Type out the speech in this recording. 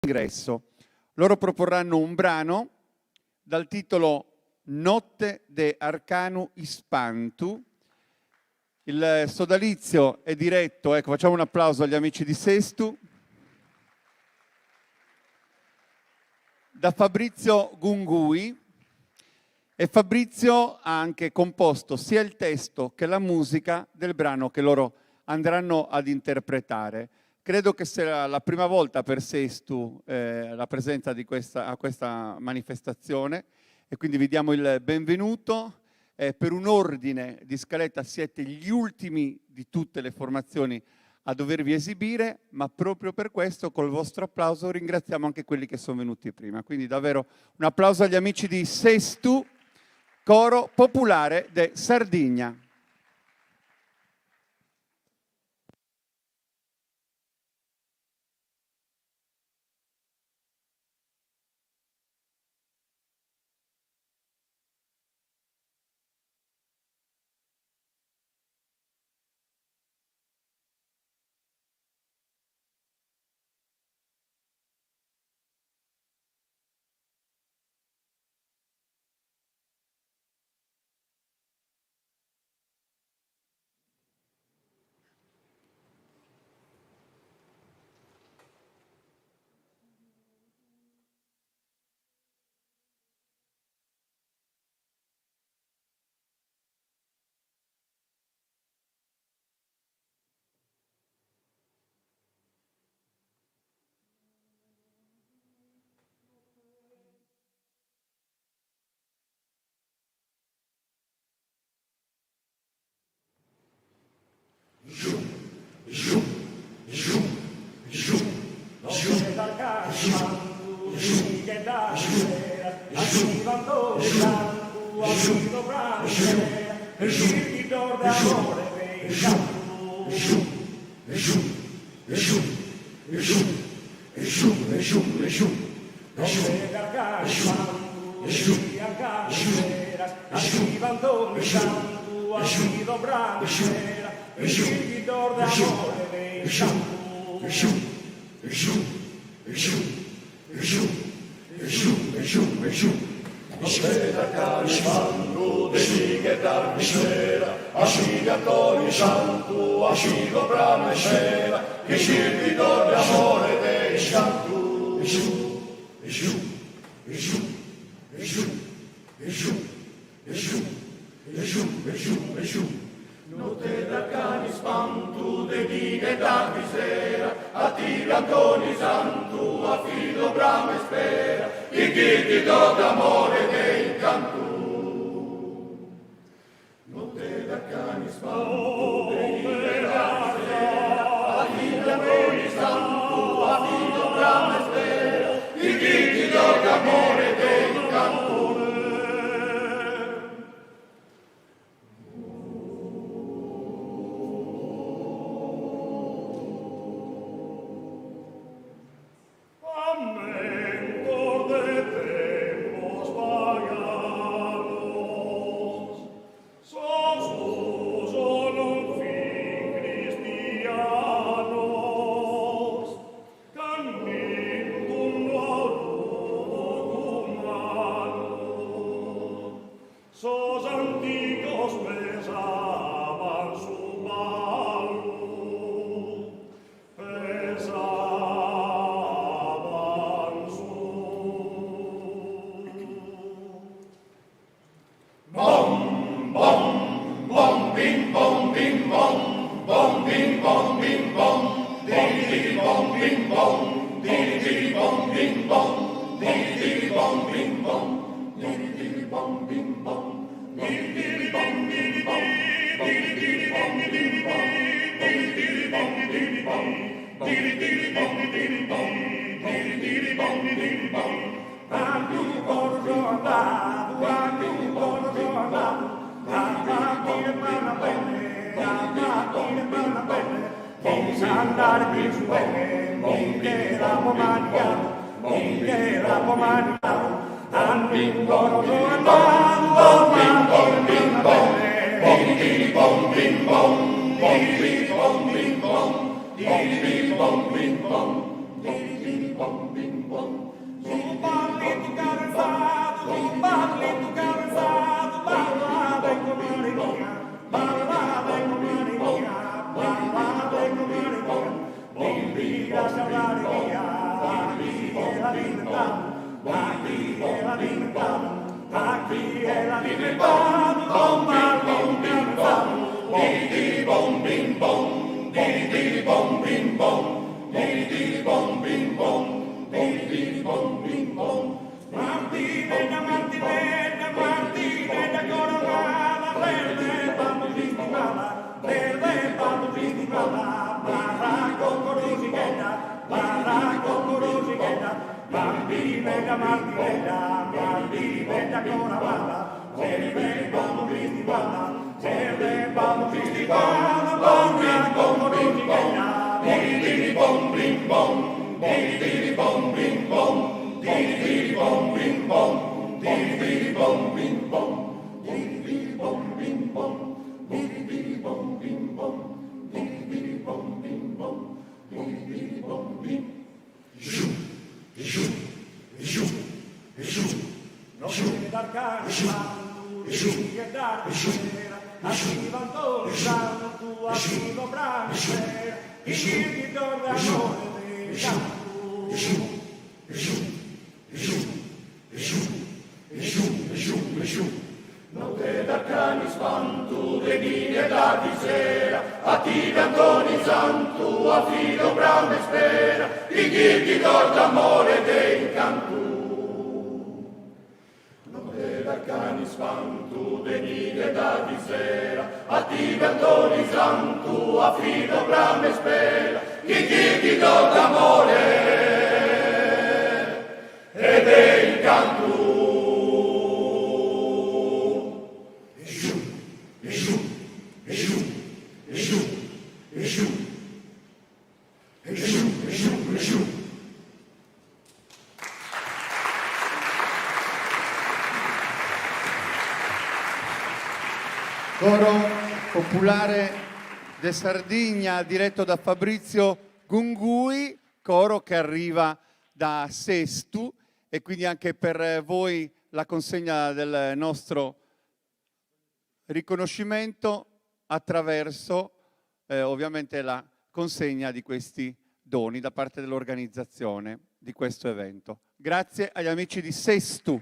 ingresso. Loro proporranno un brano dal titolo Notte de Arcanu Ispantu. Il sodalizio è diretto, ecco, facciamo un applauso agli amici di Sestu, da Fabrizio Gungui, e Fabrizio ha anche composto sia il testo che la musica del brano che loro andranno ad interpretare. Credo che sia la prima volta per Sestu la presenza di questa manifestazione, e quindi vi diamo il benvenuto. Per un ordine di scaletta siete gli ultimi di tutte le formazioni a dovervi esibire, ma proprio per questo col vostro applauso ringraziamo anche quelli che sono venuti prima. Quindi davvero un applauso agli amici di Sestu, coro popolare de Sardegna. Bing bong, Un ballito carezzato, un ballito carezzato, ballate come mia, ballate come mia, ballate come mia, non vi lasciare via, chi è la libertà, chi è la libertà, chi è la libertà, bom bom bim bom, di bom bim bom, di bom bim bom, di bom bim bom. Bom, bim, bom. Martinella, Martinella, Martinella, coronata, verde, bambini di mala, verde, bambini di mala, baracco con rosichetta, baracco con rosichetta, Martinella, Martinella, Martinella, coronata, verde, bambini di mala, verde, bambini di mala, baracco con rosichetta, bom, bim, bom. Di bom bim bom, di bom bim bom, di bom bim bom, di bom bim bom, di bom bim bom, di bom bim bom, di bom bim. Giù, giù, giù, giù. Non viene dal cane, giù, e dal sera, attiva Antonio Santo, attiva Branchera, chi torna amore. Notte da cani spantu, venire da di sera, attiva Antoni Santu, a filo brano e spera, di chi torta amore dei cantù. Notte da cani spantu, venire da di sera, attiva Antoni Santu, a filo brano e spera, chi torta amore e dei cantù. Coro popolare de Sardegna diretto da Fabrizio Gungui, coro che arriva da Sestu, e quindi anche per voi la consegna del nostro riconoscimento attraverso ovviamente la consegna di questi doni da parte dell'organizzazione di questo evento. Grazie agli amici di Sestu.